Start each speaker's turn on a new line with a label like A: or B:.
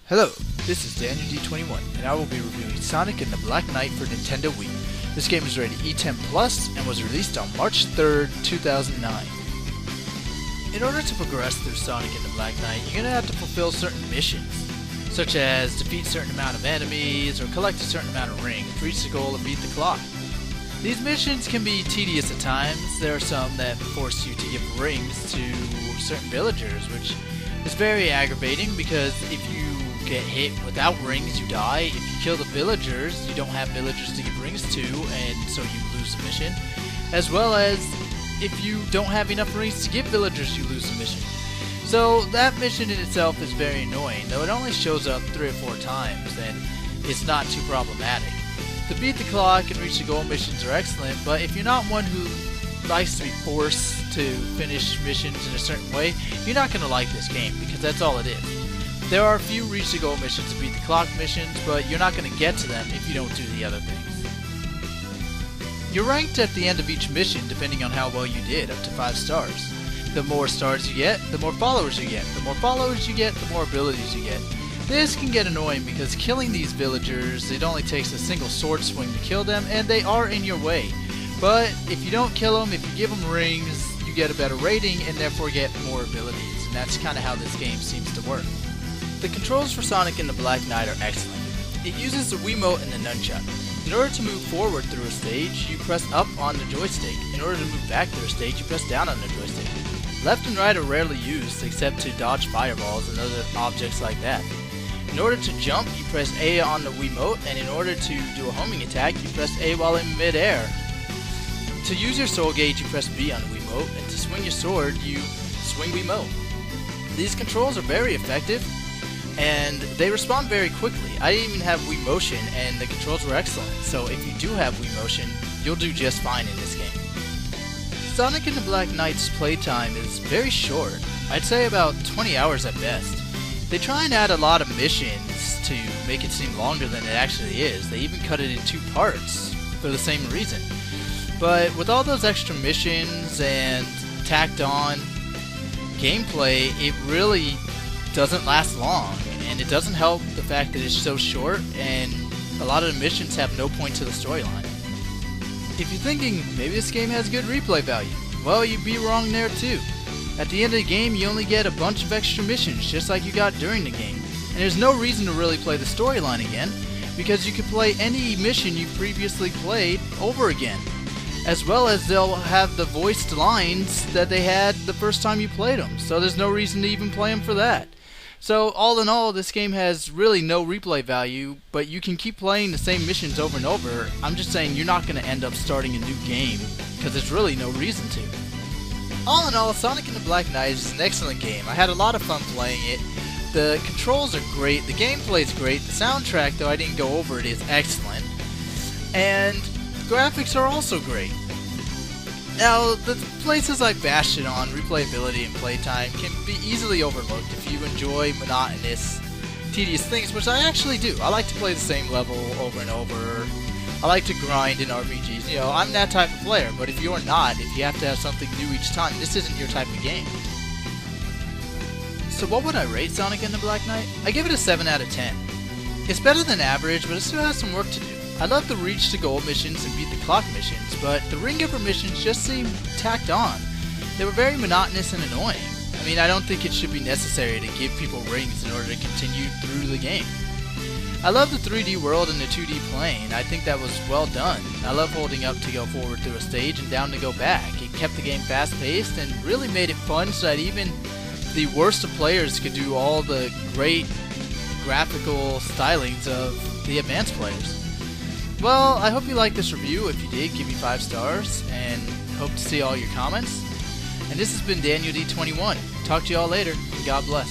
A: Hello, this is Daniel D21, and I will be reviewing Sonic and the Black Knight for Nintendo Wii. This game is rated E10 Plus and was released on March 3rd, 2009. In order to progress through Sonic and the Black Knight, you're going to have to fulfill certain missions, such as defeat a certain amount of enemies or collect a certain amount of rings, reach the goal, and beat the clock. These missions can be tedious at times. There are some that force you to give rings to certain villagers, which is very aggravating because if you get hit without rings, you die. If you kill the villagers, you don't have villagers to give rings to, and so you lose the mission. As well as, if you don't have enough rings to give villagers, you lose the mission. So that mission in itself is very annoying, though it only shows up 3 or 4 times, and it's not too problematic. The beat the clock and reach the goal missions are excellent, but if you're not one who likes to be forced to finish missions in a certain way, you're not going to like this game, because that's all it is. There are a few reach the goal missions and beat the clock missions, but you're not going to get to them if you don't do the other things. You're ranked at the end of each mission depending on how well you did, up to 5 stars. The more stars you get, the more followers you get. The more followers you get, the more abilities you get. This can get annoying because killing these villagers, it only takes a single sword swing to kill them, and they are in your way. But if you don't kill them, if you give them rings, you get a better rating and therefore get more abilities, and that's kind of how this game seems to work. The controls for Sonic and the Black Knight are excellent. It uses the Wiimote and the nunchuck. In order to move forward through a stage, you press up on the joystick. In order to move back through a stage, you press down on the joystick. Left and right are rarely used, except to dodge fireballs and other objects like that. In order to jump, you press A on the Wiimote, and in order to do a homing attack, you press A while in mid-air. To use your soul gauge, you press B on the Wiimote, and to swing your sword, you swing Wiimote. These controls are very effective, and they respond very quickly. I didn't even have Wii Motion, and the controls were excellent, so if you do have Wii Motion, you'll do just fine in this game. Sonic and the Black Knight's playtime is very short. I'd say about 20 hours at best. They try and add a lot of missions to make it seem longer than it actually is. They even cut it in 2 parts for the same reason. But with all those extra missions and tacked on gameplay, it really doesn't last long, and it doesn't help the fact that it's so short and a lot of the missions have no point to the storyline. If you're thinking maybe this game has good replay value, well, you'd be wrong there too. At the end of the game, you only get a bunch of extra missions just like you got during the game, and there's no reason to really play the storyline again because you can play any mission you previously played over again, as well as they'll have the voiced lines that they had the first time you played them, so there's no reason to even play them for that. So all in all, this game has really no replay value, but you can keep playing the same missions over and over. I'm just saying you're not going to end up starting a new game, because there's really no reason to. All in all, Sonic and the Black Knight is an excellent game. I had a lot of fun playing it. The controls are great, the gameplay is great, the soundtrack, though I didn't go over it, is excellent, and graphics are also great. Now, the places I bashed it on, replayability and playtime, can be easily overlooked if you enjoy monotonous, tedious things, which I actually do. I like to play the same level over and over. I like to grind in RPGs. You know, I'm that type of player, but if you're not, if you have to have something new each time, this isn't your type of game. So what would I rate Sonic and the Black Knight? I give it a 7 out of 10. It's better than average, but it still has some work to do. I love the reach to goal missions and beat the clock missions, but the ring giver missions just seemed tacked on. They were very monotonous and annoying. I mean, I don't think it should be necessary to give people rings in order to continue through the game. I love the 3D world and the 2D plane. I think that was well done. I love holding up to go forward through a stage and down to go back. It kept the game fast-paced and really made it fun so that even the worst of players could do all the great graphical stylings of the advanced players. Well, I hope you liked this review. If you did, give me 5 stars, and hope to see all your comments. And this has been Daniel D21. Talk to you all later, and God bless.